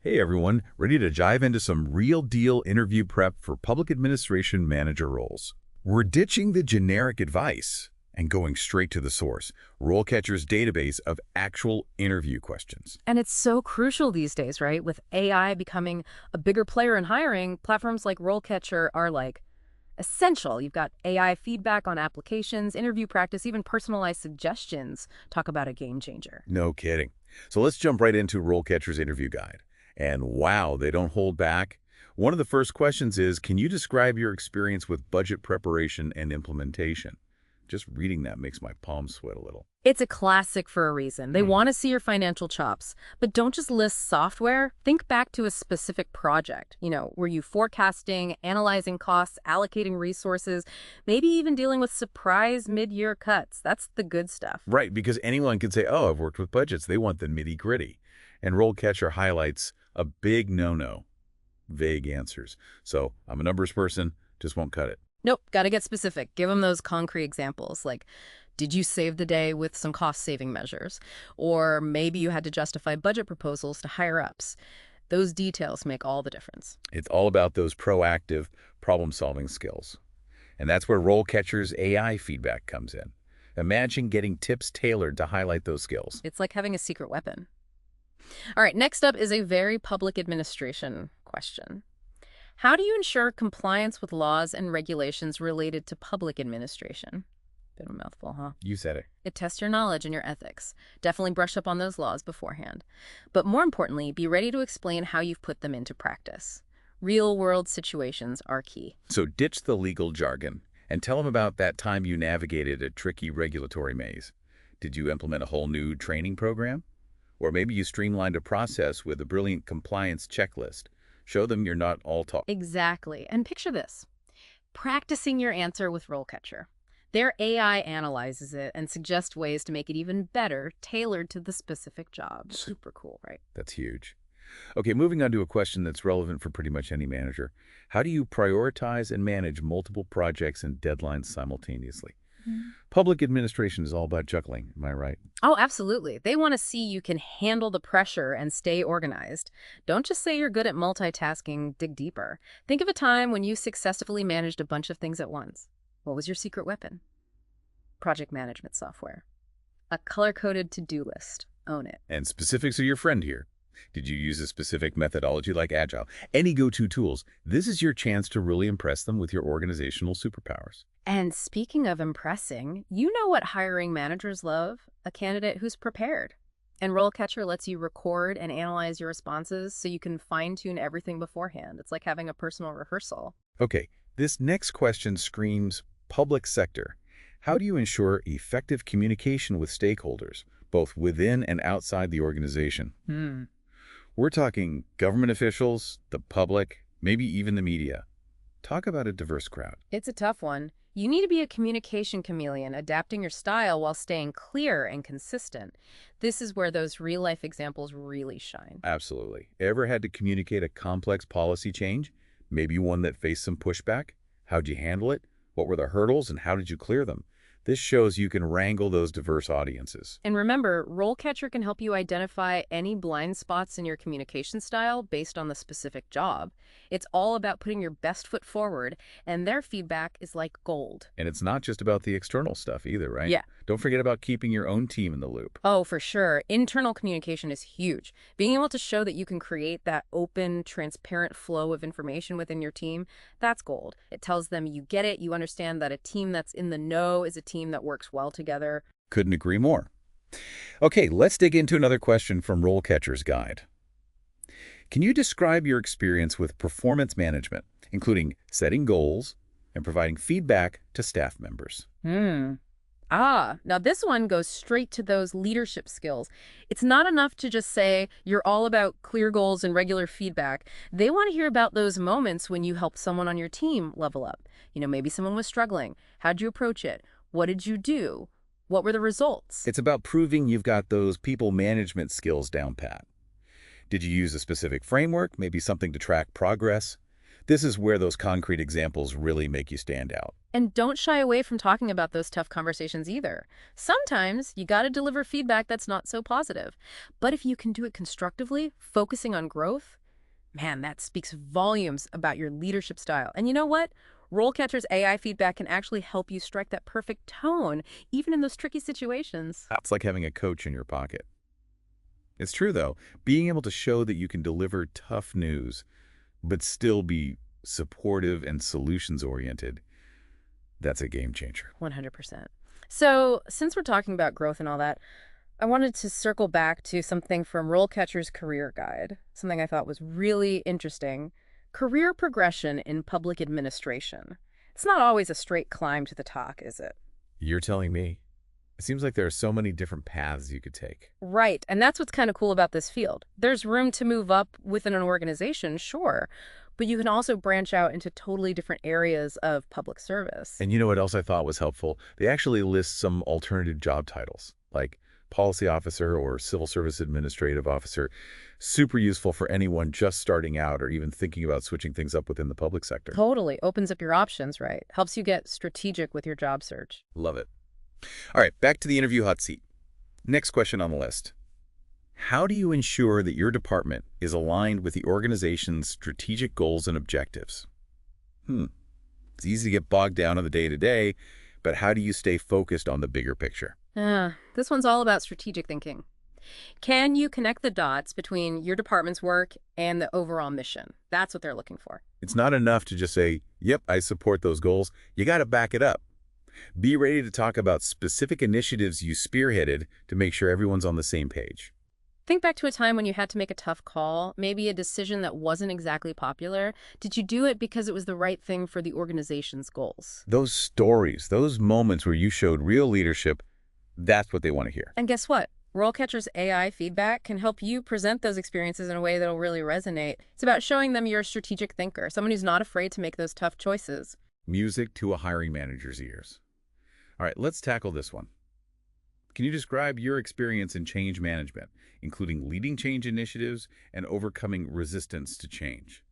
Hey everyone, ready to dive into some real-deal interview prep for public administration manager roles. We're ditching the generic advice and going straight to the source, RoleCatcher's database of actual interview questions. And it's so crucial these days, right? With AI becoming a bigger player in hiring, platforms like RoleCatcher are like essential. You've got AI feedback on applications, interview practice, even personalized suggestions. Talk about a game changer. No kidding. So let's jump right into RoleCatcher's interview guide. And wow, they don't hold back. One of the first questions is, can you describe your experience with budget preparation and implementation? Just reading that makes my palms sweat a little. It's a classic for a reason. They want to see your financial chops, but don't just list software. Think back to a specific project. Were you forecasting, analyzing costs, allocating resources, maybe even dealing with surprise mid-year cuts? That's the good stuff. Right, because anyone can say, oh, I've worked with budgets. They want the nitty-gritty. And RoleCatcher highlights a big no-no, vague answers. So I'm a numbers person, just won't cut it. Nope, got to get specific. Give them those concrete examples, like, did you save the day with some cost-saving measures? Or maybe you had to justify budget proposals to higher-ups. Those details make all the difference. It's all about those proactive problem-solving skills. And that's where RoleCatcher's AI feedback comes in. Imagine getting tips tailored to highlight those skills. It's like having a secret weapon. All right, next up is a very public administration question. How do you ensure compliance with laws and regulations related to public administration? Bit of a mouthful, huh? You said it. It tests your knowledge and your ethics. Definitely brush up on those laws beforehand. But more importantly, be ready to explain how you've put them into practice. Real-world situations are key. So ditch the legal jargon and tell them about that time you navigated a tricky regulatory maze. Did you implement a whole new training program? Or maybe you streamlined a process with a brilliant compliance checklist. Show them you're not all talk. Exactly. And picture this. Practicing your answer with RoleCatcher. Their AI analyzes it and suggests ways to make it even better, tailored to the specific job. Super cool, right? That's huge. Okay, moving on to a question that's relevant for pretty much any manager. How do you prioritize and manage multiple projects and deadlines simultaneously? Public administration is all about juggling, am I right? Oh, absolutely. They want to see you can handle the pressure and stay organized. Don't just say you're good at multitasking, dig deeper. Think of a time when you successfully managed a bunch of things at once. What was your secret weapon? Project management software. A color-coded to-do list. Own it. And specifics are your friend here. Did you use a specific methodology like Agile? Any go-to tools? This is your chance to really impress them with your organizational superpowers. And speaking of impressing, you know what hiring managers love? A candidate who's prepared. And RoleCatcher lets you record and analyze your responses so you can fine-tune everything beforehand. It's like having a personal rehearsal. Okay, this next question screams public sector. How do you ensure effective communication with stakeholders, both within and outside the organization? We're talking government officials, the public, maybe even the media. Talk about a diverse crowd. It's a tough one. You need to be a communication chameleon, adapting your style while staying clear and consistent. This is where those real-life examples really shine. Absolutely. Ever had to communicate a complex policy change? Maybe one that faced some pushback? How'd you handle it? What were the hurdles and how did you clear them? This shows you can wrangle those diverse audiences. And remember, RoleCatcher can help you identify any blind spots in your communication style based on the specific job. It's all about putting your best foot forward, and their feedback is like gold. And it's not just about the external stuff either, right? Yeah. Don't forget about keeping your own team in the loop. Oh, for sure. Internal communication is huge. Being able to show that you can create that open, transparent flow of information within your team, that's gold. It tells them you get it, you understand that a team that's in the know is a team that works well together. Couldn't agree more. Okay, let's dig into another question from RoleCatcher's guide. Can you describe your experience with performance management, including setting goals and providing feedback to staff members? Now this one goes straight to those leadership skills. It's not enough to just say you're all about clear goals and regular feedback. They want to hear about those moments when you helped someone on your team level up. Maybe someone was struggling. How'd you approach it? What did you do? What were the results? It's about proving you've got those people management skills down pat. Did you use a specific framework, maybe something to track progress? This is where those concrete examples really make you stand out. And don't shy away from talking about those tough conversations either. Sometimes you got to deliver feedback that's not so positive. But if you can do it constructively, focusing on growth, man, that speaks volumes about your leadership style. And you know what? RoleCatcher's AI feedback can actually help you strike that perfect tone, even in those tricky situations. It's like having a coach in your pocket. It's true, though. Being able to show that you can deliver tough news, but still be supportive and solutions-oriented, that's a game changer. 100%. So, since we're talking about growth and all that, I wanted to circle back to something from RoleCatcher's Career Guide, something I thought was really interesting. Career progression in public administration. It's not always a straight climb to the top, is it? You're telling me. It seems like there are so many different paths you could take. Right, and that's what's kind of cool about this field. There's room to move up within an organization, sure, but you can also branch out into totally different areas of public service. And you know what else I thought was helpful? They actually list some alternative job titles, like policy officer or civil service administrative officer. Super useful for anyone just starting out or even thinking about switching things up within the public sector. Totally opens up your options, right? Helps you get strategic with your job search. Love it. All right, back to the interview hot seat. Next question on the list. How do you ensure that your department is aligned with the organization's strategic goals and objectives? It's easy to get bogged down on the day-to-day, but how do you stay focused on the bigger picture? This one's all about strategic thinking. Can you connect the dots between your department's work and the overall mission? That's what they're looking for. It's not enough to just say, yep, I support those goals. You got to back it up. Be ready to talk about specific initiatives you spearheaded to make sure everyone's on the same page. Think back to a time when you had to make a tough call, maybe a decision that wasn't exactly popular. Did you do it because it was the right thing for the organization's goals? Those stories, those moments where you showed real leadership, that's what they want to hear. And guess what? RoleCatcher's AI feedback can help you present those experiences in a way that'll really resonate. It's about showing them you're a strategic thinker, someone who's not afraid to make those tough choices. Music to a hiring manager's ears. All right, let's tackle this one. Can you describe your experience in change management, including leading change initiatives and overcoming resistance to change?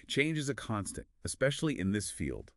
Change is a constant, especially in this field.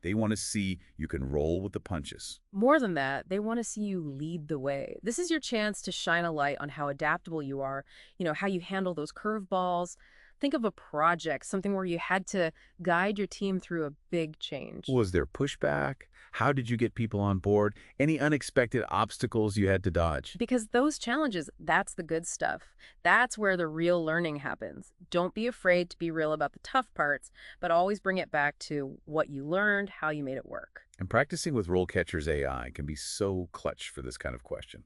They want to see you can roll with the punches. More than that, they want to see you lead the way. This is your chance to shine a light on how adaptable you are, how you handle those curveballs. Think of a project, something where you had to guide your team through a big change. Was there pushback? How did you get people on board? Any unexpected obstacles you had to dodge? Because those challenges, that's the good stuff. That's where the real learning happens. Don't be afraid to be real about the tough parts, but always bring it back to what you learned, how you made it work. And practicing with RoleCatcher's AI can be so clutch for this kind of question.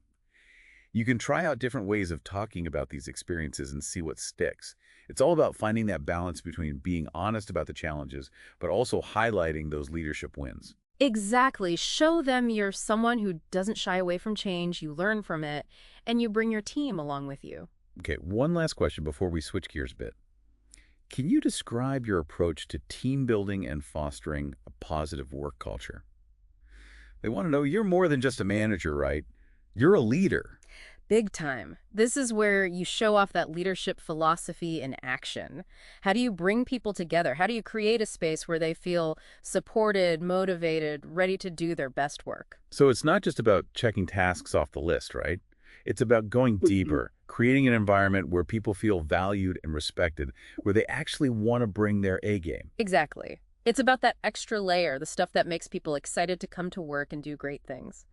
You can try out different ways of talking about these experiences and see what sticks. It's all about finding that balance between being honest about the challenges, but also highlighting those leadership wins. Exactly. Show them you're someone who doesn't shy away from change, you learn from it, and you bring your team along with you. Okay, one last question before we switch gears a bit. Can you describe your approach to team building and fostering a positive work culture? They want to know you're more than just a manager, right? You're a leader. Big time. This is where you show off that leadership philosophy in action. How do you bring people together? How do you create a space where they feel supported, motivated, ready to do their best work? So it's not just about checking tasks off the list, right? It's about going deeper, creating an environment where people feel valued and respected, where they actually want to bring their A game. Exactly. It's about that extra layer, the stuff that makes people excited to come to work and do great things.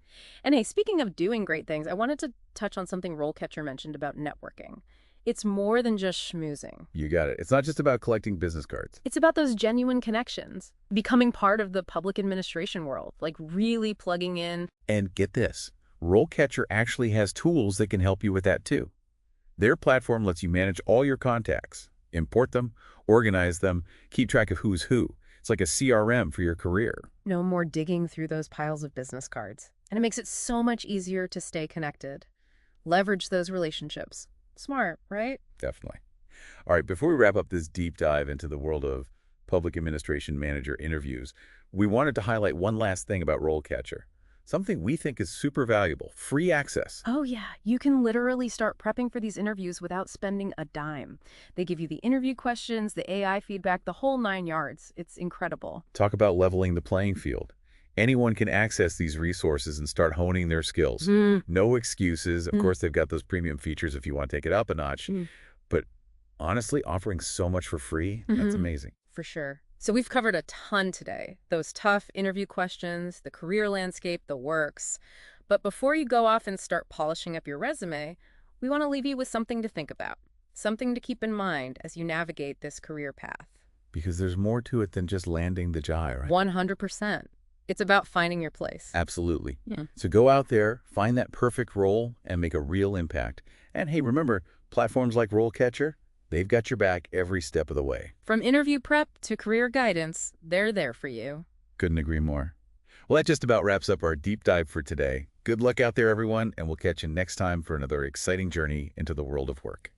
And hey, speaking of doing great things, I wanted to touch on something RoleCatcher mentioned about networking. It's more than just schmoozing. You got it. It's not just about collecting business cards. It's about those genuine connections, becoming part of the public administration world, like really plugging in. And get this, RoleCatcher actually has tools that can help you with that too. Their platform lets you manage all your contacts, import them, organize them, keep track of who's who. It's like a CRM for your career. No more digging through those piles of business cards. And it makes it so much easier to stay connected. Leverage those relationships. Smart, right? Definitely. All right, before we wrap up this deep dive into the world of public administration manager interviews, we wanted to highlight one last thing about RoleCatcher, something we think is super valuable, free access. Oh yeah, you can literally start prepping for these interviews without spending a dime. They give you the interview questions, the AI feedback, the whole 9 yards. It's incredible. Talk about leveling the playing field. Anyone can access these resources and start honing their skills. Mm. No excuses. Of course, they've got those premium features if you want to take it up a notch. But honestly, offering so much for free, that's amazing. For sure. So we've covered a ton today. Those tough interview questions, the career landscape, the works. But before you go off and start polishing up your resume, we want to leave you with something to think about, something to keep in mind as you navigate this career path. Because there's more to it than just landing the job, right? 100%. It's about finding your place. Absolutely. Yeah. So go out there, find that perfect role, and make a real impact. And hey, remember, platforms like RoleCatcher, they've got your back every step of the way. From interview prep to career guidance, they're there for you. Couldn't agree more. Well, that just about wraps up our deep dive for today. Good luck out there, everyone, and we'll catch you next time for another exciting journey into the world of work.